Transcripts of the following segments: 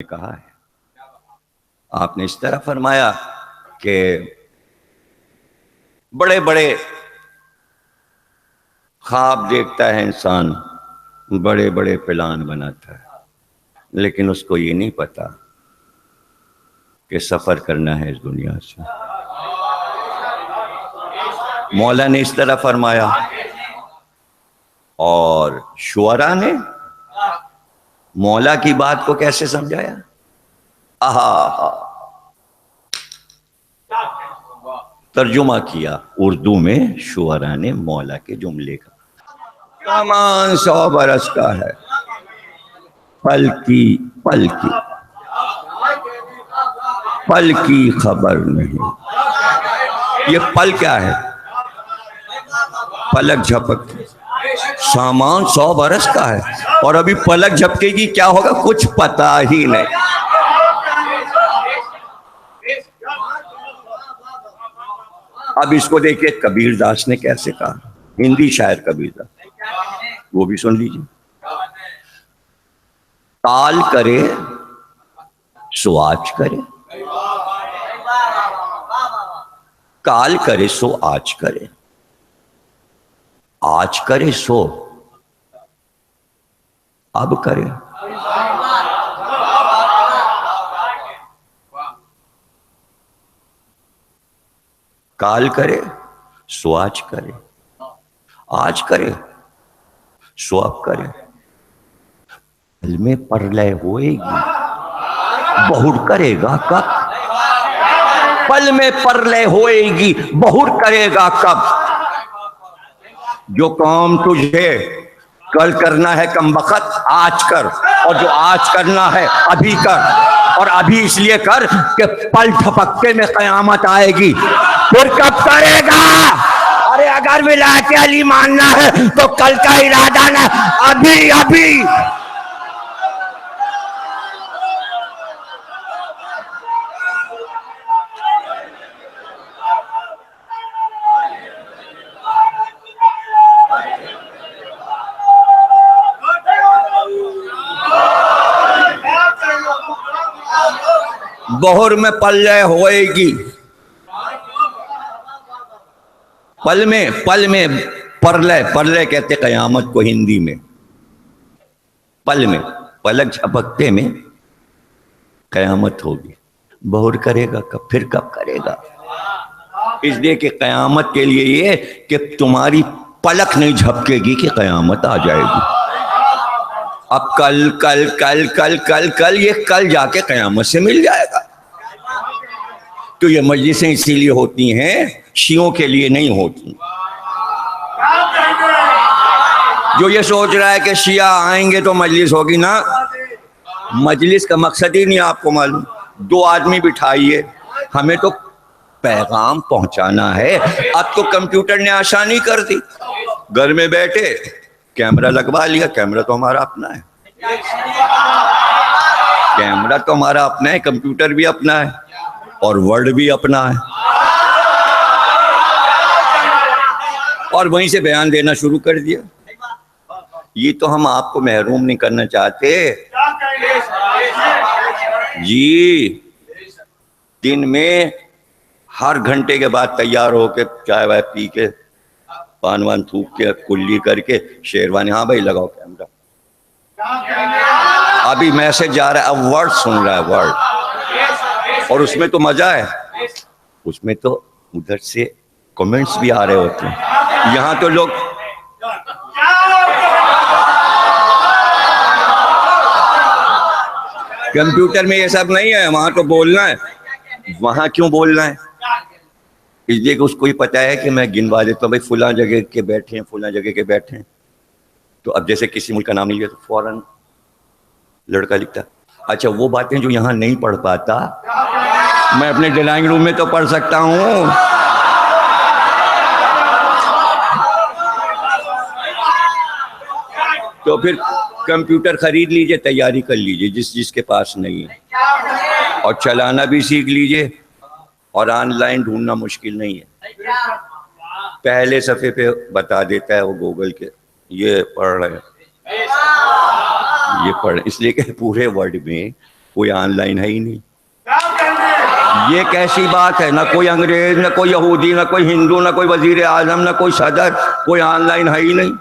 कहा है। आपने इस तरह फरमाया कि बड़े बड़े ख्वाब देखता है इंसान, बड़े बड़े प्लान बनाता है, लेकिन उसको ये नहीं पता कि सफर करना है इस दुनिया से। मौला ने इस तरह फरमाया और शुअरा ने मौला की बात को कैसे समझाया। आहा, तर्जुमा किया उर्दू में शुअरा ने मौला के जुमले का। सामान 100 बरस का है, पल की पल की पल की खबर नहीं। ये पल क्या है? पलक झपक। सामान 100 बरस का है और अभी पलक झपकेगी, क्या होगा कुछ पता ही नहीं। अब इसको देखिए कबीर दास ने कैसे कहा, हिंदी शायर कबीर दास, वो भी सुन लीजिए। काल करे सो आज करे, काल करे सो आज करे, आज करे सो अब करे। काल करे सो आज करे, आज करे सो अब करे। पल में प्रलय होएगी, बहुर करेगा कब? पल में प्रलय होएगी, बहुर करेगा कब? जो काम तुझे कल करना है कमबख्त आज कर, और जो आज करना है अभी कर। और अभी इसलिए कर कि पल झपकते में कयामत आएगी। फिर कब करेगा? अरे अगर विलायत अली मानना है तो कल का इरादा ना, अभी अभी। बहुर में प्रलय होएगी, पल में प्रलय, प्रलय कहते कयामत को हिंदी में। पल में, पलक झपकते में कयामत होगी। बहुर करेगा कब? फिर कब करेगा? इसलिए कि कयामत के लिए ये कि तुम्हारी पलक नहीं झपकेगी कि कयामत आ जाएगी। अब कल कल कल कल कल कल ये कल जाके कयामत से मिल जाएगा। तो ये मजलिसें इसीलिए होती हैं, शियों के लिए नहीं होती। जो ये सोच रहा है कि शिया आएंगे तो मजलिस होगी ना, मजलिस का मकसद ही नहीं आपको मालूम। 2 आदमी बिठाइए, हमें तो पैगाम पहुंचाना है। अब तो कंप्यूटर ने आसानी कर दी, घर में बैठे कैमरा लगवा लिया। कैमरा तो हमारा अपना है, कैमरा तो हमारा अपना है, कंप्यूटर भी अपना है और वर्ड भी अपना है, और वहीं से बयान देना शुरू कर दिया। ये तो हम आपको महरूम नहीं करना चाहते जी। दिन में हर घंटे के बाद तैयार होके चाय वाय पी के पान वान थूक के कुल्ली करके शेरवानी, हाँ भाई लगाओ कैमरा। अभी मैसेज जा रहा है, अब वर्ड सुन रहा है, वर्ड। और उसमें तो मजा है, उसमें तो उधर से कमेंट्स भी आ रहे होते हैं। यहाँ तो लोग कंप्यूटर में ये सब नहीं है, वहां तो बोलना है। वहां क्यों बोलना है? इसलिए कि उसको ही पता है कि मैं गिनवा देता हूँ, भाई फुला जगह के बैठे हैं, फुला जगह के बैठे हैं। तो अब जैसे किसी मुल्क का नाम नहीं लिया तो फौरन लड़का लिखता। अच्छा, वो बातें जो यहाँ नहीं पढ़ पाता, मैं अपने ड्राइंग रूम में तो पढ़ सकता हूँ। तो फिर कंप्यूटर खरीद लीजिए, तैयारी कर लीजिए जिसके पास नहीं है, और चलाना भी सीख लीजिए। और ऑनलाइन ढूंढना मुश्किल नहीं है, पहले सफ़े पे बता देता है वो गूगल के, ये पढ़ रहे हैं, ये पढ़। इसलिए कि पूरे वर्ल्ड में कोई ऑनलाइन है ही नहीं। ये कैसी बात है? ना कोई अंग्रेज, ना कोई यहूदी, ना कोई हिंदू, ना कोई वजीर आजम, ना कोई सदर, कोई ऑनलाइन है ही नहीं।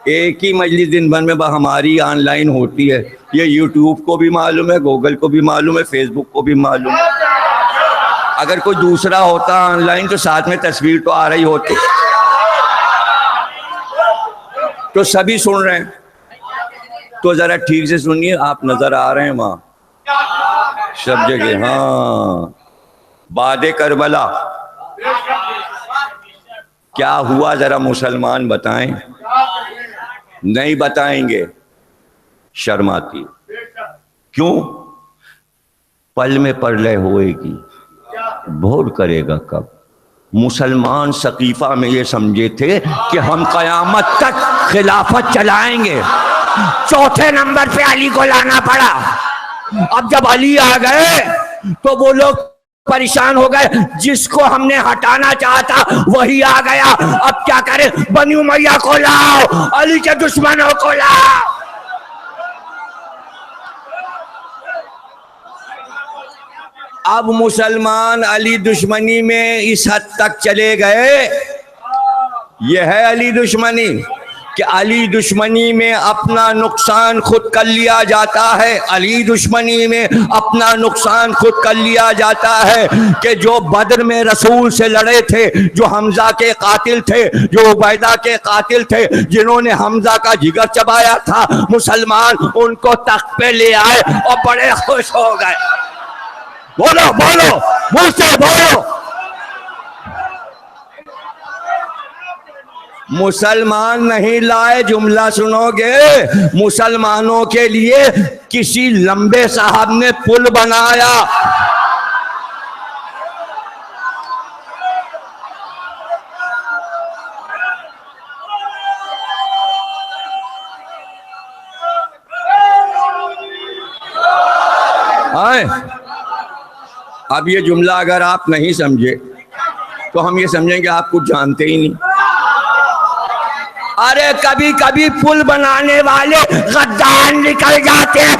एक ही मजलिस दिन भर में हमारी ऑनलाइन होती है। ये यूट्यूब को भी मालूम है, गूगल को भी मालूम है, फेसबुक को भी मालूम है। अगर कोई दूसरा होता ऑनलाइन तो साथ में तस्वीर तो आ रही होती, तो सभी सुन रहे हैं। तो जरा ठीक से सुनिए, आप नजर आ रहे हैं वहां सब जगह। हाँ, बादे करबला क्या हुआ जरा मुसलमान बताएं? नहीं बताएंगे, शर्म आती। क्यों? पल में प्रलय होएगी, भोर करेगा कब? मुसलमान सकीफा में ये समझे थे कि हम कयामत तक खिलाफत चलाएंगे। चौथे नंबर पे अली को लाना पड़ा। अब जब अली आ गए तो वो लोग परेशान हो गए, जिसको हमने हटाना चाहता वही आ गया, अब क्या करें? बनी उमैया को लाओ, अली के दुश्मनों को लाओ। अब मुसलमान अली दुश्मनी में इस हद तक चले गए, यह है अली दुश्मनी, कि अली दुश्मनी में अपना नुकसान खुद कर लिया जाता है। अली दुश्मनी में अपना नुकसान खुद कर लिया जाता है कि जो बद्र में रसूल से लड़े थे, जो हमजा के कातिल थे, जो उबैदा के कातिल थे, जिन्होंने हमजा का जिगर चबाया था, मुसलमान उनको तख्त पे ले आए और बड़े खुश हो गए। बोलो बोलो, मुझसे बोलो। मुसलमान नहीं लाए, जुमला सुनोगे। मुसलमानों के लिए किसी लंबे साहब ने पुल बनाया। अब ये जुमला अगर आप नहीं समझे तो हम ये समझेंगे आप कुछ जानते ही नहीं। अरे कभी कभी पुल बनाने वाले गद्दार निकल जाते हैं।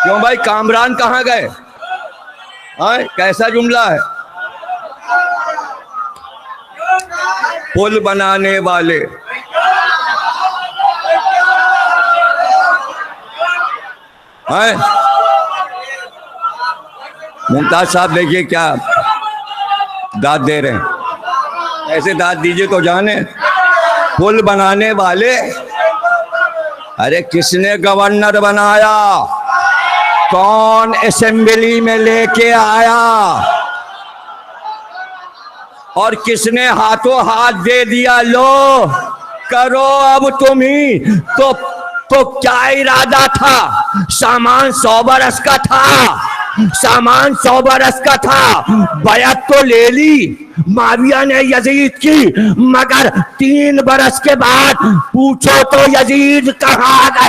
क्यों भाई, कामरान कहाँ गए? कैसा जुमला है? पुल बनाने वाले मुमताज साहब देखिए क्या दाद दे रहे हैं, ऐसे दाद दीजिए तो जाने। पुल बनाने वाले, अरे किसने गवर्नर बनाया? कौन असेंबली में लेके आया? और किसने हाथों हाथ दे दिया, लो करो अब तुम ही। तो क्या इरादा था? सामान 100 बरस का था, सामान 100 बरस का था। बैत तो ले ली माविया ने यजीद की, मगर 3 बरस के बाद पूछो तो यजीद कहाँ गए?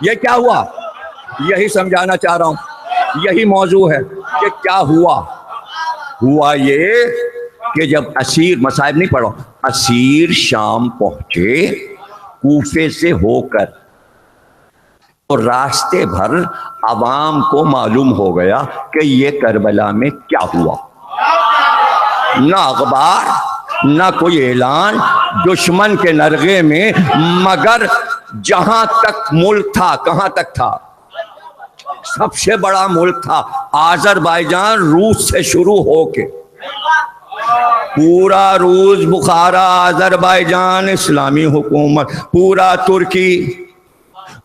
ये क्या हुआ? यही समझाना चाह रहा हूं, यही मौजू है कि क्या हुआ। हुआ ये कि जब असीर, मसाइब नहीं पढ़ो, असीर शाम पहुंचे कूफे से होकर, तो रास्ते भर अवाम को मालूम हो गया कि ये करबला में क्या हुआ। ना अखबार, ना कोई ऐलान, दुश्मन के नरगे में, मगर जहां तक मुल्क था, कहां तक था? सबसे बड़ा मुल्क था आज़रबाईजान, रूस से शुरू होके पूरा रूस, बुखारा, आज़रबाईजान, इस्लामी हुकूमत, पूरा तुर्की,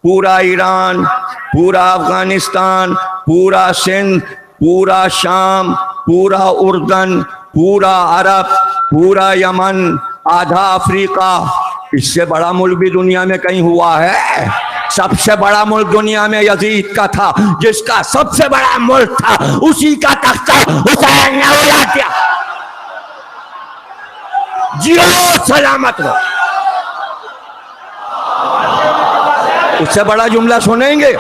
पूरा ईरान, पूरा अफगानिस्तान, पूरा सिंध, पूरा शाम, पूरा उर्दन, पूरा अरब, पूरा यमन, आधा अफ्रीका। इससे बड़ा मुल्क भी दुनिया में कहीं हुआ है? सबसे बड़ा मुल्क दुनिया में यजीद का था, जिसका सबसे बड़ा मुल्क था, उसी का तख्ता हुसैन ने उड़ा दिया। जियो सलामत रहो। उससे बड़ा जुमला सुनेंगे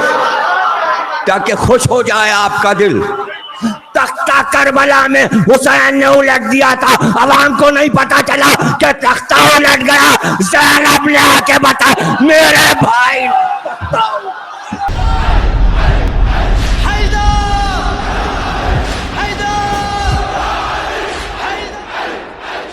ताकि खुश हो जाए आपका दिल। तख्ता करबला में हुसैन ने उलट दिया था, अवाम को नहीं पता चला कि तख्ता उलट गया। ज़ैनब ने आके बताया मेरे भाई